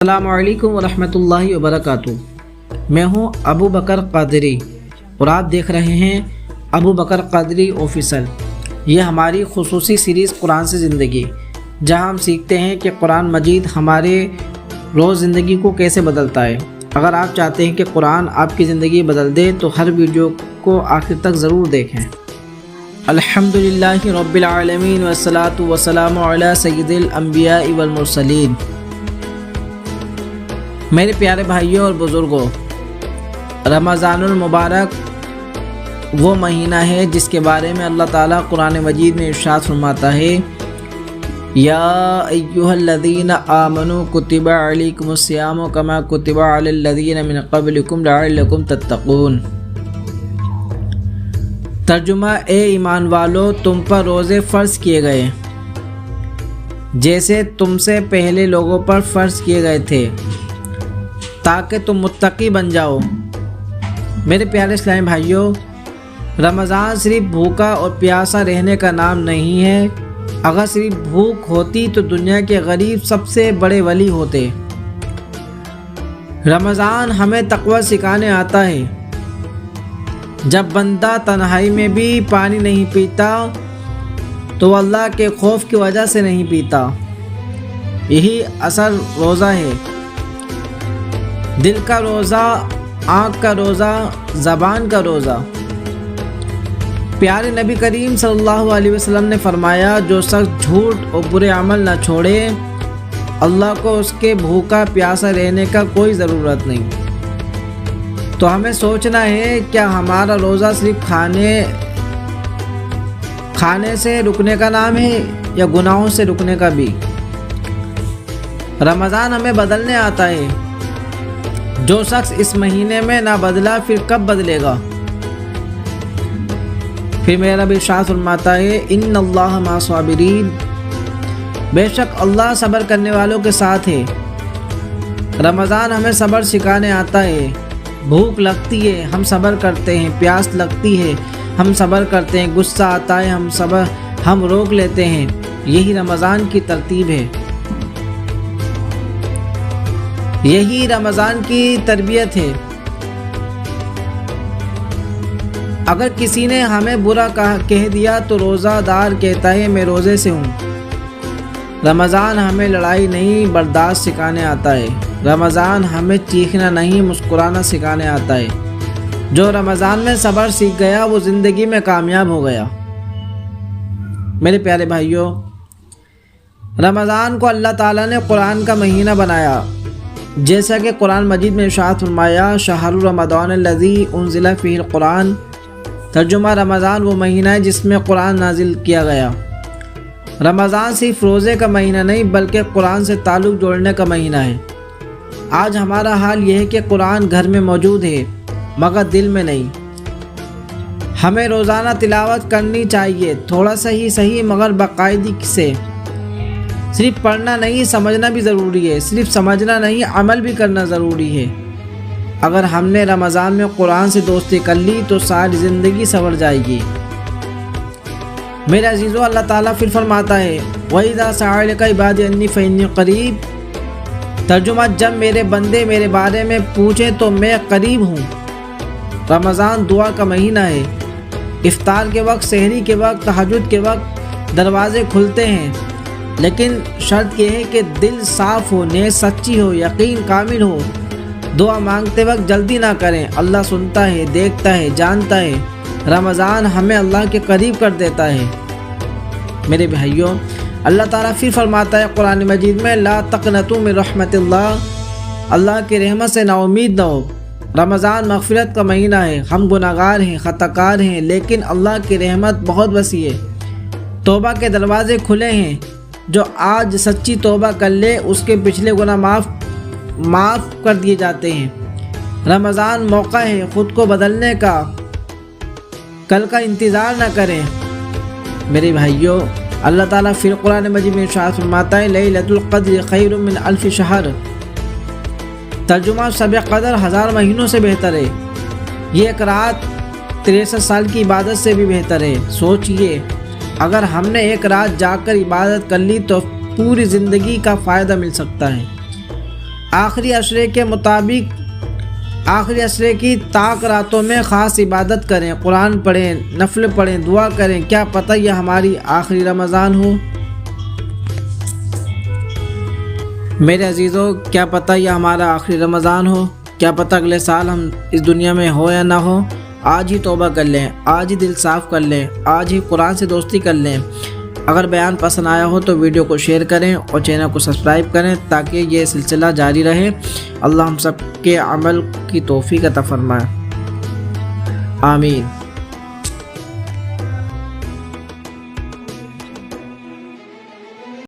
السلام علیکم ورحمۃ اللہ وبرکاتہ۔ میں ہوں ابو بکر قادری اور آپ دیکھ رہے ہیں ابو بکر قادری آفیشل۔ یہ ہماری خصوصی سیریز قرآن سے زندگی، جہاں ہم سیکھتے ہیں کہ قرآن مجید ہمارے روز زندگی کو کیسے بدلتا ہے۔ اگر آپ چاہتے ہیں کہ قرآن آپ کی زندگی بدل دے تو ہر ویڈیو کو آخر تک ضرور دیکھیں۔ الحمدللہ رب العالمین والصلاة والسلام علی سید الانبیاء والمرسلین۔ میرے پیارے بھائیوں اور بزرگوں، رمضان المبارک وہ مہینہ ہے جس کے بارے میں اللہ تعالیٰ قرآن مجید میں ارشاد فرماتا ہے، یا ایھا الذین آمنوا کتب علیکم الصیام کما کتب علی الذین من قبلکم لعلکم تتقون۔ ترجمہ: اے ایمان والو، تم پر روزے فرض کیے گئے جیسے تم سے پہلے لوگوں پر فرض کیے گئے تھے تاکہ تم متقی بن جاؤ۔ میرے پیارے اسلامی بھائیوں، رمضان صرف بھوکا اور پیاسا رہنے کا نام نہیں ہے۔ اگر صرف بھوک ہوتی تو دنیا کے غریب سب سے بڑے ولی ہوتے۔ رمضان ہمیں تقوی سکھانے آتا ہے۔ جب بندہ تنہائی میں بھی پانی نہیں پیتا تو وہ اللہ کے خوف کی وجہ سے نہیں پیتا۔ یہی اثر روزہ ہے۔ دل کا روزہ، آنکھ کا روزہ، زبان کا روزہ۔ پیارے نبی کریم صلی اللہ علیہ وسلم نے فرمایا، جو شخص جھوٹ اور برے عمل نہ چھوڑے، اللہ کو اس کے بھوکا پیاسا رہنے کا کوئی ضرورت نہیں۔ تو ہمیں سوچنا ہے، کیا ہمارا روزہ صرف کھانے سے رکنے کا نام ہے یا گناہوں سے رکنے کا بھی؟ رمضان ہمیں بدلنے آتا ہے۔ جو شخص اس مہینے میں نہ بدلا پھر کب بدلے گا؟ پھر میرا رب ارشاد فرماتا ہے، ان اللہ مع الصابرین، بے شک اللہ صبر کرنے والوں کے ساتھ ہے۔ رمضان ہمیں صبر سکھانے آتا ہے۔ بھوک لگتی ہے، ہم صبر کرتے ہیں۔ پیاس لگتی ہے، ہم صبر کرتے ہیں۔ غصہ آتا ہے، ہم روک لیتے ہیں۔ یہی رمضان کی ترتیب ہے، یہی رمضان کی تربیت ہے۔ اگر کسی نے ہمیں برا کہہ دیا تو روزہ دار کہتا ہے، میں روزے سے ہوں۔ رمضان ہمیں لڑائی نہیں برداشت سکھانے آتا ہے۔ رمضان ہمیں چیخنا نہیں مسکرانا سکھانے آتا ہے۔ جو رمضان میں صبر سیکھ گیا وہ زندگی میں کامیاب ہو گیا۔ میرے پیارے بھائیوں، رمضان کو اللہ تعالیٰ نے قرآن کا مہینہ بنایا، جیسا کہ قرآن مجید میں ارشاد فرمایا، شہر رمضان الذی انزل فیہ القرآن۔ ترجمہ: رمضان وہ مہینہ ہے جس میں قرآن نازل کیا گیا۔ رمضان صرف روزے کا مہینہ نہیں بلکہ قرآن سے تعلق جوڑنے کا مہینہ ہے۔ آج ہمارا حال یہ ہے کہ قرآن گھر میں موجود ہے مگر دل میں نہیں۔ ہمیں روزانہ تلاوت کرنی چاہیے، تھوڑا سا ہی صحیح مگر باقاعدگی سے۔ صرف پڑھنا نہیں، سمجھنا بھی ضروری ہے۔ صرف سمجھنا نہیں، عمل بھی کرنا ضروری ہے۔ اگر ہم نے رمضان میں قرآن سے دوستی کر لی تو ساری زندگی سنور جائے گی۔ میرے عزیزو، اللہ تعالیٰ پھر فرماتا ہے، وَإِذَا سَأَلَكَ عِبَادِي عَنِّي فَإِنِّي قَرِيبٌ۔ ترجمہ: جب میرے بندے میرے بارے میں پوچھیں تو میں قریب ہوں۔ رمضان دعا کا مہینہ ہے۔ افطار کے وقت، سحری کے وقت، تہجد کے وقت دروازے کھلتے ہیں، لیکن شرط یہ ہے کہ دل صاف ہو، نیت سچی ہو، یقین کامل ہو۔ دعا مانگتے وقت جلدی نہ کریں، اللہ سنتا ہے، دیکھتا ہے، جانتا ہے۔ رمضان ہمیں اللہ کے قریب کر دیتا ہے۔ میرے بھائیوں، اللہ تعالیٰ پھر فرماتا ہے قرآن مجید میں، لا تقنطوا من رحمت اللہ، اللہ کی رحمت سے نا امید نہ ہو۔ رمضان مغفرت کا مہینہ ہے۔ ہم گناہ گار ہیں، خطا کار ہیں، لیکن اللہ کی رحمت بہت وسیع ہے۔ توبہ کے دروازے کھلے ہیں۔ جو آج سچی توبہ کر لے اس کے پچھلے گناہ معاف کر دیے جاتے ہیں۔ رمضان موقع ہے خود کو بدلنے کا، کل کا انتظار نہ کریں۔ میرے بھائیوں، اللہ تعالیٰ پھر قرآن مجید میں ارشاد فرماتا ہے، لیلۃ القدر خیر من الف شہر۔ ترجمہ: شب قدر 1000 مہینوں سے بہتر ہے۔ یہ ایک رات 63 سال کی عبادت سے بھی بہتر ہے۔ سوچئے، اگر ہم نے ایک رات جا کر عبادت کر لی تو پوری زندگی کا فائدہ مل سکتا ہے۔ آخری عشرے کے مطابق آخری عشرے کی طاق راتوں میں خاص عبادت کریں، قرآن پڑھیں، نفل پڑھیں، دعا کریں، کیا پتہ یہ ہماری آخری رمضان ہو۔ میرے عزیزو، کیا پتہ یہ ہمارا آخری رمضان ہو، کیا پتہ اگلے سال ہم اس دنیا میں ہو یا نہ ہو۔ آج ہی توبہ کر لیں، آج ہی دل صاف کر لیں، آج ہی قرآن سے دوستی کر لیں۔ اگر بیان پسند آیا ہو تو ویڈیو کو شیئر کریں اور چینل کو سبسکرائب کریں تاکہ یہ سلسلہ جاری رہے۔ اللہ ہم سب کے عمل کی توفیق عطا فرمائے، آمین۔